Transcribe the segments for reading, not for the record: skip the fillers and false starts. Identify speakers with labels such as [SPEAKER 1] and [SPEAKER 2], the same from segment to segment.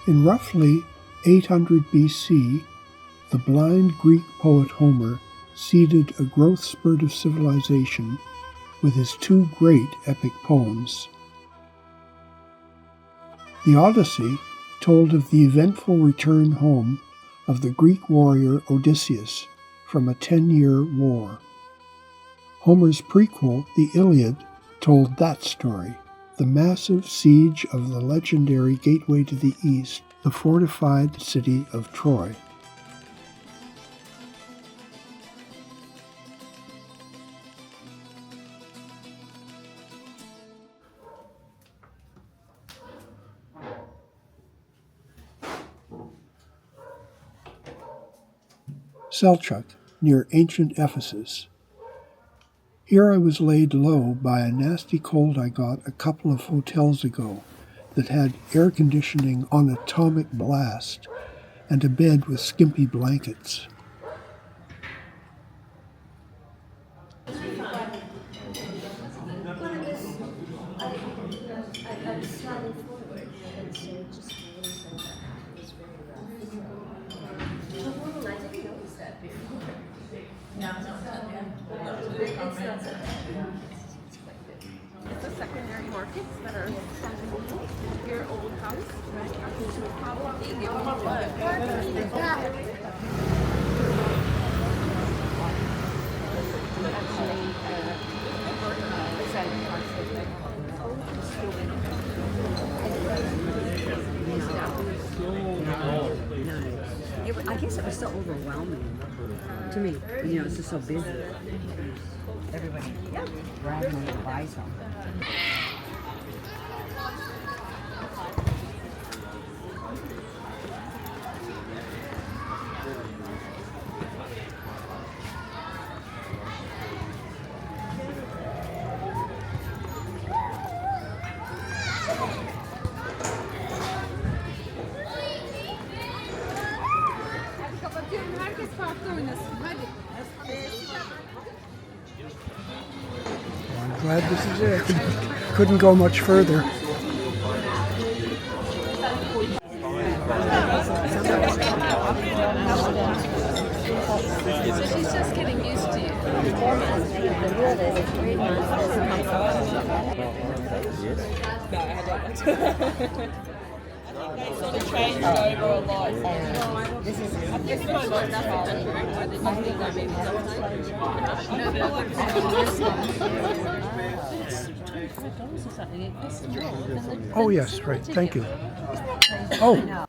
[SPEAKER 1] In roughly 800 BC, the blind Greek poet Homer seeded a growth spurt of civilization with his two great epic poems. The Odyssey told of the eventful return home of the Greek warrior Odysseus from a 10-year war. Homer's prequel, the Iliad, told that story, the massive siege of the legendary gateway to the east, the fortified city of Troy. Selçuk, near ancient Ephesus. Here I was laid low by a nasty cold I got a couple of hotels ago that had air conditioning on atomic blast and a bed with skimpy blankets.
[SPEAKER 2] It's a secondary markets that are your old house. Probably give you
[SPEAKER 3] I guess it was so overwhelming to me. You know, it's just so busy. Everybody grabbing me to buy something.
[SPEAKER 2] Herkes farklı oynasın. Hadi.
[SPEAKER 1] I'm glad this is it. Couldn't go much further.
[SPEAKER 2] So she's just getting used to you.
[SPEAKER 4] Sort of changed over a lot. This is my
[SPEAKER 1] Oh yes, right, thank you. Oh.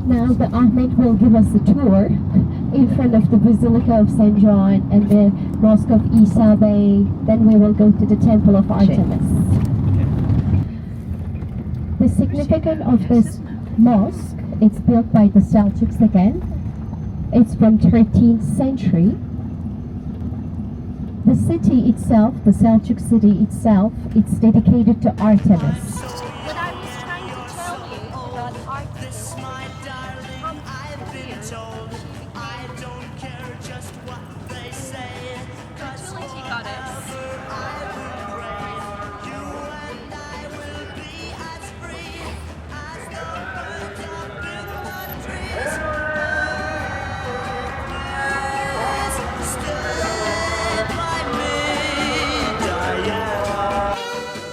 [SPEAKER 5] Now the Ahmed will give us a tour in front of the Basilica of St. John and the Mosque of Isa Bey. Then we will go to the Temple of Artemis. The significance of this mosque, it's built by the Selçuks again. It's from 13th century. The city itself, the Selçuk city itself, it's dedicated to Artemis.
[SPEAKER 2] What I was trying to tell you about Artemis.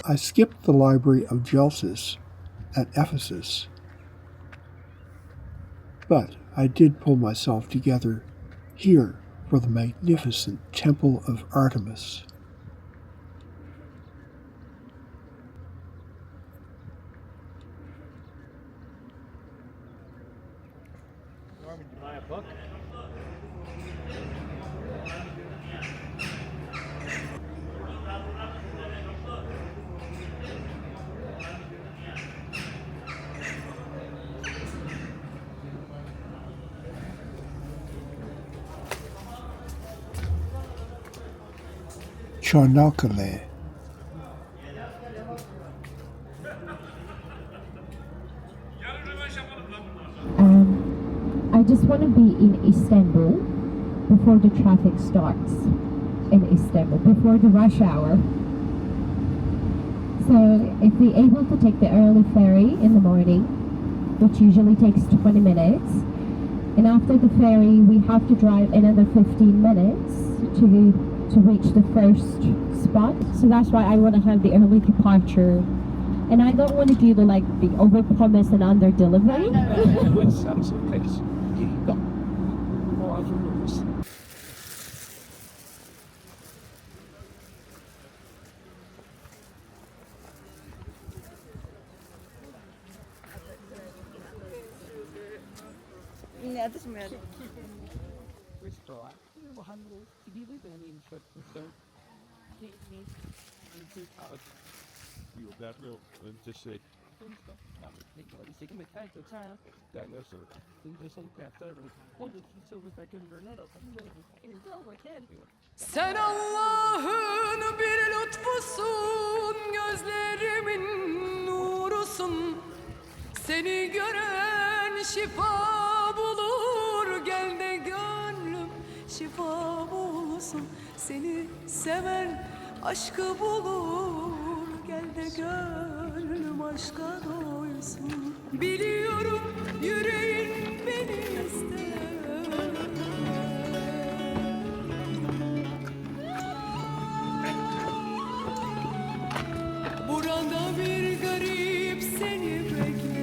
[SPEAKER 1] I skipped the Library of Gelsis at Ephesus, but I did pull myself together here for the magnificent Temple of Artemis.
[SPEAKER 6] Norman, do you buy a book?
[SPEAKER 1] Çanakkale.
[SPEAKER 5] I just want to be in Istanbul before the traffic starts in Istanbul, before the rush hour. So if we're able to take the early ferry in the morning, which usually takes 20 minutes, and after the ferry we have to drive another 15 minutes to reach the first spot. So that's why I want to have the early departure. And I don't want to do the over-promise and under-delivery.
[SPEAKER 7] Sen Allah'ın bir lütfusun, gözlerimin nurusun. Seni gören şifa bulur, gel de gönlüm şifa bulsun. Seni seven aşkı bulur, gel de gönlüm aşka doysun. Biliyorum yüreğin beni ister. Burada bir garip seni bekler.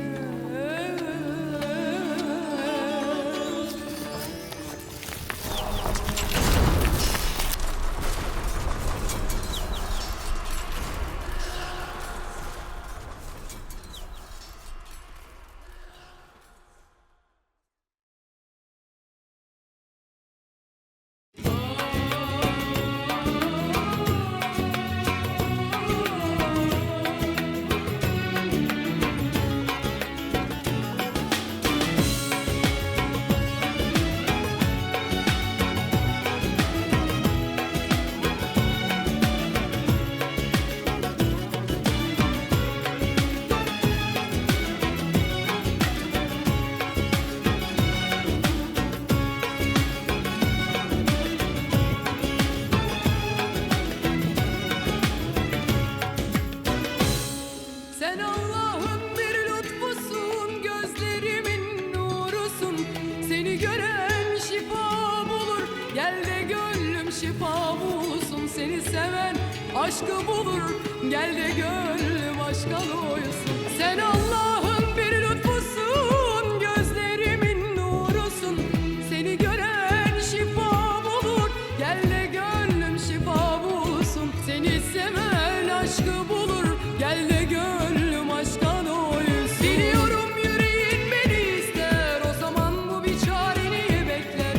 [SPEAKER 7] Sen Allah'ın bir lütfusun, gözlerimin nurusun. Seni gören şifa bulur, gel de gönlüm şifa bulsun. Seni seven aşkı bulur, gel de gönlüm aşka doysun. Sen Allah'ın bir lütfusun, gözlerimin nurusun. Seni gören şifa bulur, gel de gönlüm şifa bulsun. Seni seven aşkı bulur, gel de gönlüm aşka doysun. Biliyorum yüreğin beni ister, o zaman bu bir çareni bekler.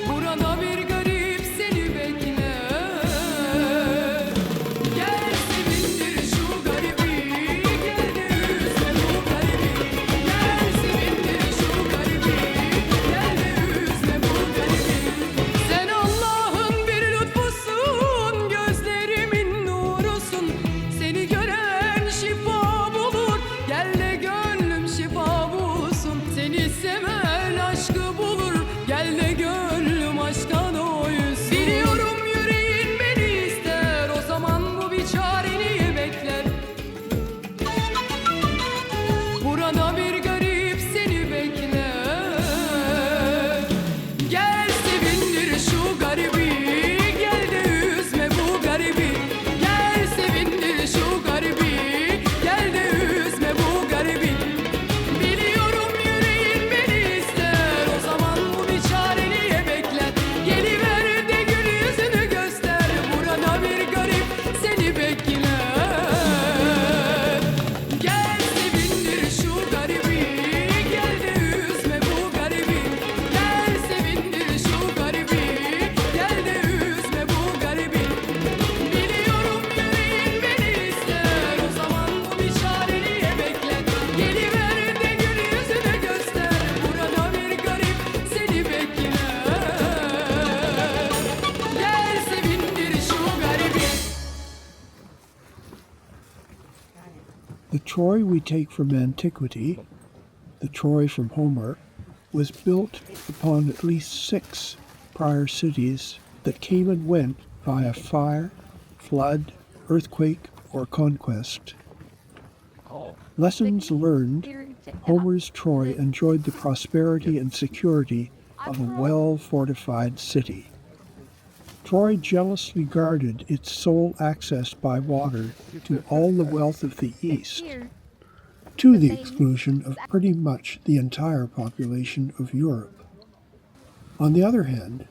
[SPEAKER 7] Burada bir garip seni bekler. Gel
[SPEAKER 1] Troy we take from antiquity, the Troy from Homer, was built upon at least 6 prior cities that came and went via fire, flood, earthquake, or conquest. Lessons learned, Homer's Troy enjoyed the prosperity and security of a well-fortified city. Troy jealously guarded its sole access by water to all the wealth of the East, to the exclusion of pretty much the entire population of Europe. On the other hand,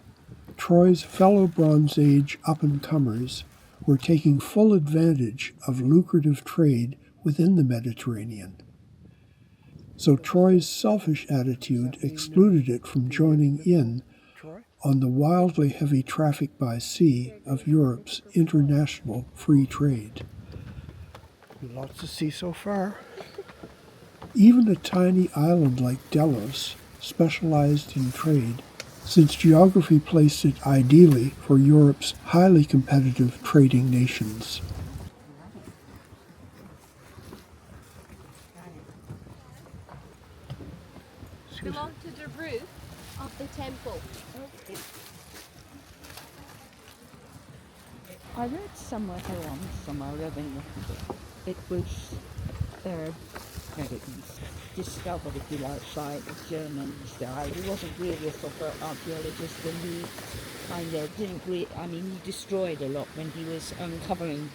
[SPEAKER 1] Troy's fellow Bronze Age up-and-comers were taking full advantage of lucrative trade within the Mediterranean. So Troy's selfish attitude excluded it from joining in on the wildly heavy traffic by sea of Europe's international free trade.
[SPEAKER 6] Lots to see so far.
[SPEAKER 1] Even a tiny island like Delos specialized in trade, since geography placed it ideally for Europe's highly competitive trading nations.
[SPEAKER 2] Belong to the roof of the temple.
[SPEAKER 4] I read somewhere along somewhere living it was discovered, if you like, by the Germans. He wasn't really a proper archaeologist, and he kind of he destroyed a lot when he was uncovering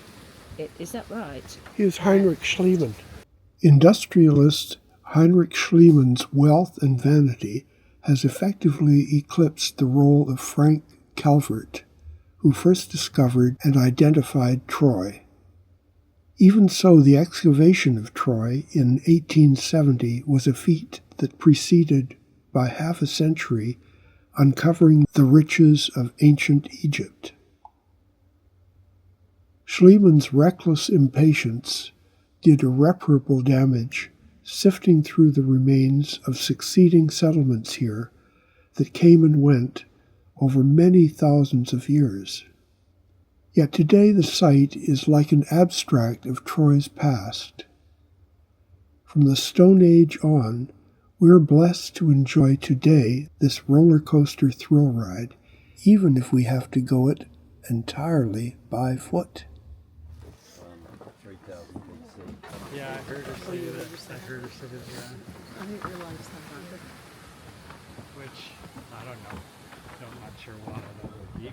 [SPEAKER 4] it. Is that right?
[SPEAKER 1] He is Heinrich Schliemann. Industrialist Heinrich Schliemann's wealth and vanity has effectively eclipsed the role of Frank Calvert, who first discovered and identified Troy. Even so, the excavation of Troy in 1870 was a feat that preceded by half a century uncovering the riches of ancient Egypt. Schliemann's reckless impatience did irreparable damage, sifting through the remains of succeeding settlements here that came and went over many thousands of years. Yet today the site is like an abstract of Troy's past. From the Stone Age on, we're blessed to enjoy today this roller coaster thrill ride, even if we have to go it entirely by foot.
[SPEAKER 6] 3000 BC. Yeah, I heard her say that. I heard her say that, yeah.
[SPEAKER 3] I didn't realize that.
[SPEAKER 6] Which, I don't know. I'm not sure why that would be.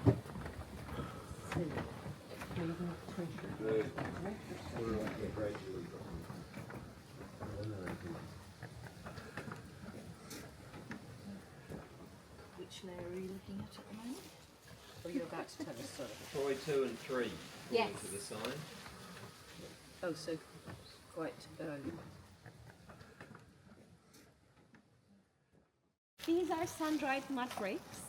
[SPEAKER 4] Which layer are you looking at the moment? Or you're about to tell us, sorry.
[SPEAKER 8] Troy 2 and 3.
[SPEAKER 2] Yes.
[SPEAKER 8] To the sign.
[SPEAKER 4] Oh, so quite early.
[SPEAKER 2] These are sun-dried mud bricks,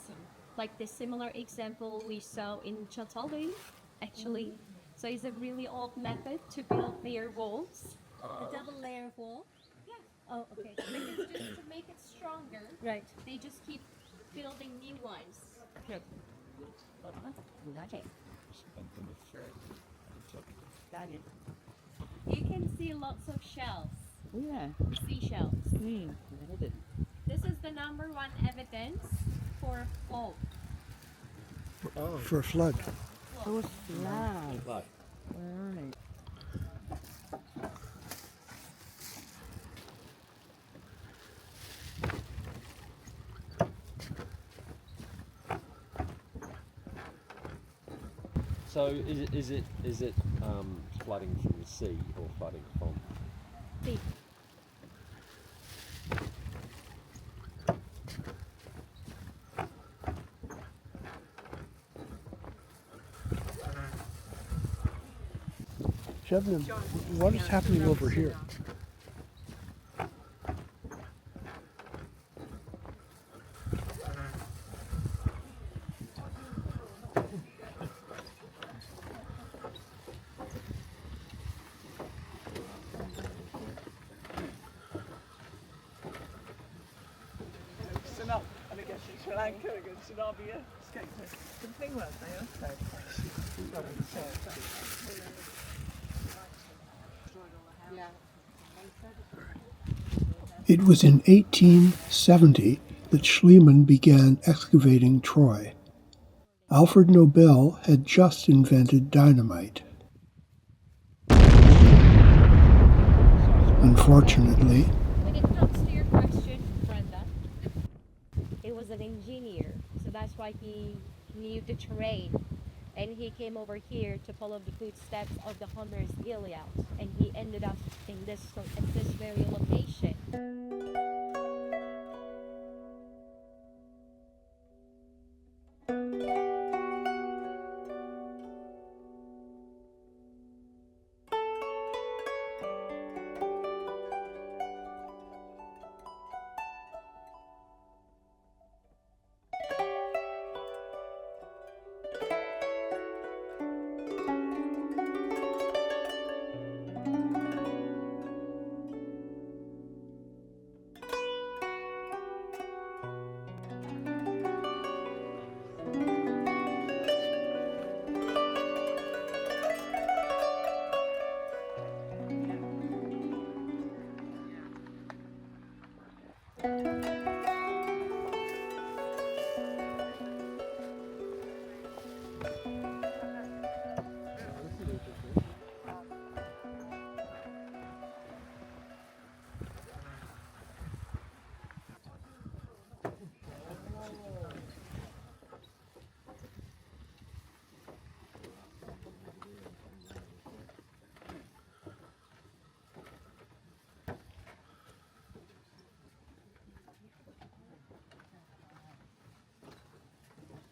[SPEAKER 2] like the similar example we saw in Châteauroux, actually. So it's a really old method to build their walls.
[SPEAKER 5] A double layer wall?
[SPEAKER 2] Yeah.
[SPEAKER 5] Oh, okay.
[SPEAKER 2] Because just to make it stronger,
[SPEAKER 5] Right.
[SPEAKER 2] they just keep building new ones.
[SPEAKER 4] Good.
[SPEAKER 2] Okay.
[SPEAKER 4] Got it.
[SPEAKER 2] You can see lots of shells,
[SPEAKER 4] Oh, yeah.
[SPEAKER 2] seashells.
[SPEAKER 4] Good.
[SPEAKER 2] This is the number 1 evidence for flood.
[SPEAKER 1] For a flood.
[SPEAKER 4] Oh, flood.
[SPEAKER 8] Flood.
[SPEAKER 4] Right.
[SPEAKER 8] So is it flooding from the sea or flooding from?
[SPEAKER 2] See.
[SPEAKER 1] Shebnem, what is happening over here?
[SPEAKER 9] Sri Lanka against Zimbabwe. Something was there. Yeah.
[SPEAKER 1] It was in 1870 that Schliemann began excavating Troy. Alfred Nobel had just invented dynamite. Unfortunately,
[SPEAKER 2] When it comes to your question, Brenda, he was an engineer, so that's why he knew the terrain. And he came over here to follow the footsteps of the hunters Iliad, and he ended up in this very location.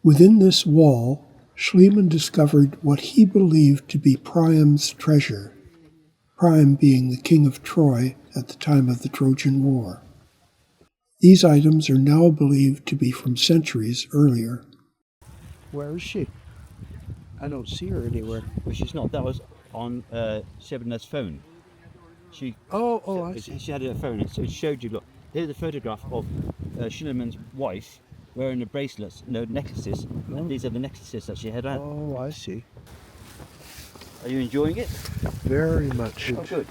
[SPEAKER 1] within this wall, Schliemann discovered what he believed to be Priam's treasure, Priam being the king of Troy at the time of the Trojan War. These items are now believed to be from centuries earlier.
[SPEAKER 10] Where is she? I don't see her anywhere.
[SPEAKER 11] Well, she's not. That was on Serena's phone.
[SPEAKER 10] I see.
[SPEAKER 11] She had her phone. It showed you. Look, here's a photograph of Schliemann's wife wearing the bracelets, necklaces. And these are the necklaces that she had on.
[SPEAKER 10] Oh, I see.
[SPEAKER 11] Are you enjoying it?
[SPEAKER 10] Very much.
[SPEAKER 11] Oh, good.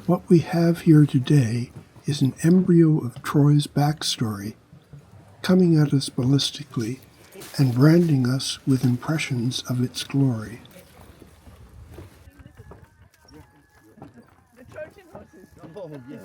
[SPEAKER 1] What we have here today is an embryo of Troy's backstory, coming at us ballistically and branding us with impressions of its glory.
[SPEAKER 9] The Trojan horses.
[SPEAKER 11] Oh, yes.